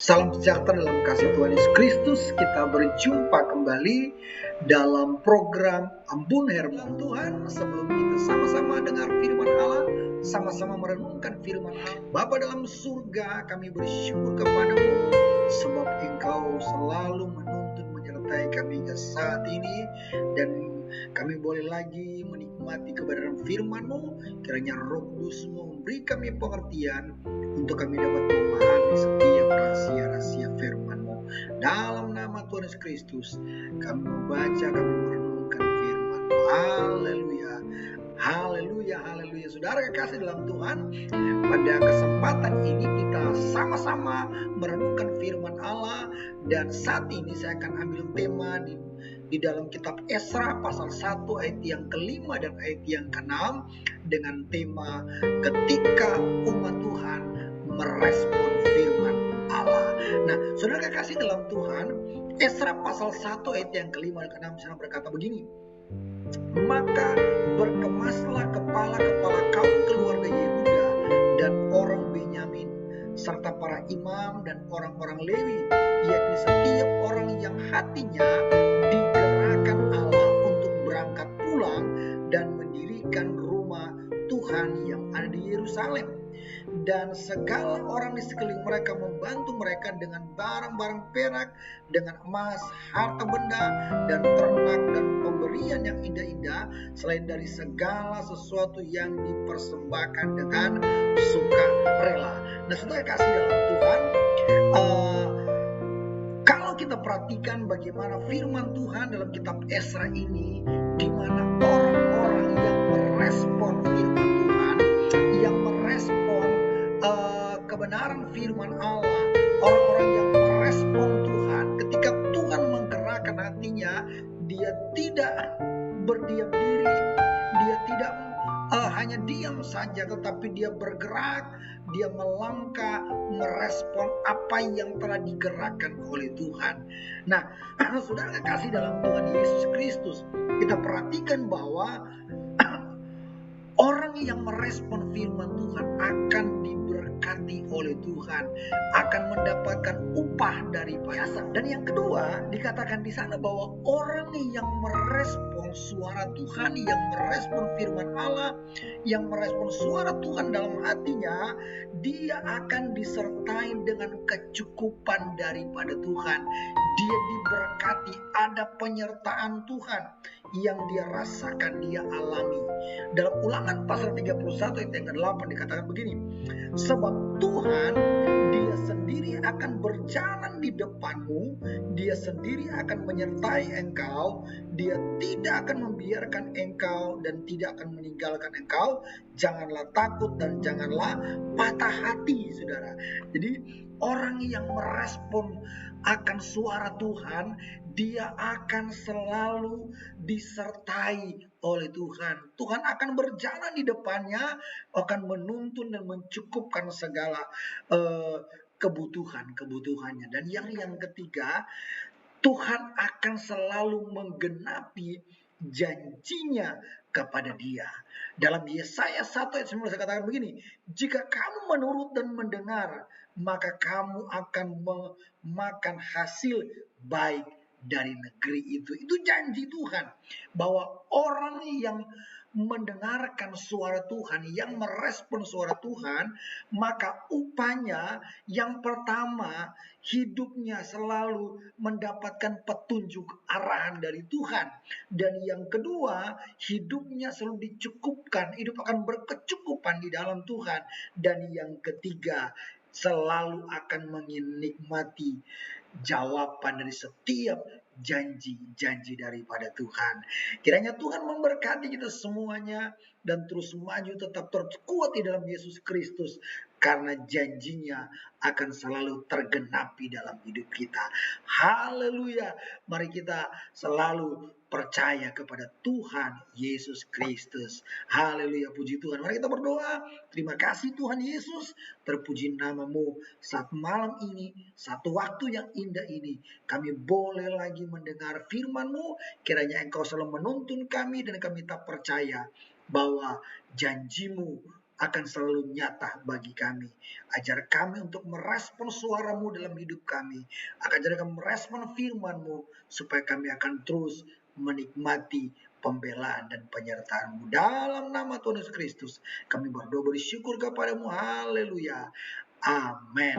Salam sejahtera dalam kasih Tuhan Yesus Kristus. Kita berjumpa kembali dalam program Ambon Hermon Tuhan. Sebelum kita sama-sama dengar firman Allah, sama-sama merenungkan firman Allah, Bapa dalam surga, kami bersyukur kepadamu sebab Engkau selalu menuntun menyertai kami hingga saat ini, dan kami boleh lagi menikmati kebenaran firman-Mu. Kiranya Roh Kudus memberi kami pengertian untuk kami dapat memahami setiap rahasia-rahasia firman-Mu. Dalam nama Tuhan Yesus Kristus, kami membaca, kami merenungkan firman-Mu. Haleluya, haleluya, haleluya. Saudara kekasih dalam Tuhan, pada kesempatan ini kita sama-sama merenungkan firman Allah, dan saat ini saya akan ambil tema di dalam kitab Esra pasal 1 ayat yang kelima dan ayat yang keenam dengan tema ketika umat Tuhan merespon firman Allah. Nah, saudara kekasih dalam Tuhan, Esra pasal 1 ayat yang kelima dan keenam sana berkata begini, maka berkemaslah kepala-kepala kaum keluarga Yehuda dan orang Benyamin, serta para imam dan orang-orang Lewi, yakni setiap orang yang hatinya digerakkan Allah untuk berangkat pulang dan mendirikan rumah Tuhan yang ada di Yerusalem. Dan segala orang di sekeliling mereka membantu mereka dengan barang-barang perak, dengan emas, harta benda, dan ternak, dan pemberian yang indah-indah, selain dari segala sesuatu yang dipersembahkan dengan sukarela. Nah, saudara kasih dalam Tuhan, kalau kita perhatikan bagaimana firman Tuhan dalam kitab Esra ini, di mana orang-orang yang merespon firman Tuhan, yang merespon kebenaran firman Allah, orang-orang yang merespon Tuhan, ketika Tuhan menggerakkan hatinya, dia tidak berdiam diri, dia tidak hanya diam saja, tetapi dia bergerak, dia melangkah, merespon apa yang telah digerakkan oleh Tuhan. Nah, saudara kekasih dalam Tuhan Yesus Kristus, kita perhatikan bahwa orang yang merespon firman Tuhan akan diberkati oleh Tuhan, akan mendapatkan upah daripada. Dan yang kedua, dikatakan di sana bahwa orang yang merespon suara Tuhan, yang merespon firman Allah, yang merespon suara Tuhan dalam hatinya, dia akan disertai dengan kecukupan daripada Tuhan. Dia diberkati, ada penyertaan Tuhan yang dia rasakan, dia alami. Dalam Ulangan pasal 31 ayat yang ke-8 dikatakan begini, sebab Tuhan dia sendiri akan berjalan di depanmu, dia sendiri akan menyertai engkau, dia tidak akan membiarkan engkau dan tidak akan meninggalkan engkau. Janganlah takut dan janganlah patah hati, saudara. Jadi orang yang merespon akan suara Tuhan, dia akan selalu disertai oleh Tuhan. Tuhan akan berjalan di depannya, akan menuntun dan mencukupkan segala kebutuhannya. Dan yang ketiga, Tuhan akan selalu menggenapi janjinya kepada dia. Dalam Yesaya 1 ayat 19 katakan begini, jika kamu menurut dan mendengar, maka kamu akan memakan hasil baik dari negeri itu. Itu janji Tuhan, bahwa orang yang mendengarkan suara Tuhan, yang merespon suara Tuhan, maka upahnya yang pertama, hidupnya selalu mendapatkan petunjuk arahan dari Tuhan. Dan yang kedua, hidupnya selalu dicukupkan, hidup akan berkecukupan di dalam Tuhan. Dan yang ketiga, selalu akan menikmati jawaban dari setiap janji-janji daripada Tuhan. Kiranya Tuhan memberkati kita semuanya dan terus maju, tetap terkuat di dalam Yesus Kristus, karena janjinya akan selalu tergenapi dalam hidup kita. Haleluya. Mari kita selalu percaya kepada Tuhan Yesus Kristus. Haleluya, puji Tuhan. Mari kita berdoa. Terima kasih Tuhan Yesus, terpuji namamu saat malam ini, satu waktu yang indah ini, kami boleh lagi mendengar firman-Mu. Kiranya Engkau selalu menuntun kami dan kami tak percaya bahwa janji-Mu akan selalu nyata bagi kami. Ajar kami untuk merespon suara-Mu dalam hidup kami. Ajar kami merespon firman-Mu supaya kami akan terus menikmati pembelaan dan penyertaan-Mu. Dalam nama Tuhan Yesus Kristus, kami berdoa bersyukur kepada-Mu. Haleluya. Amin.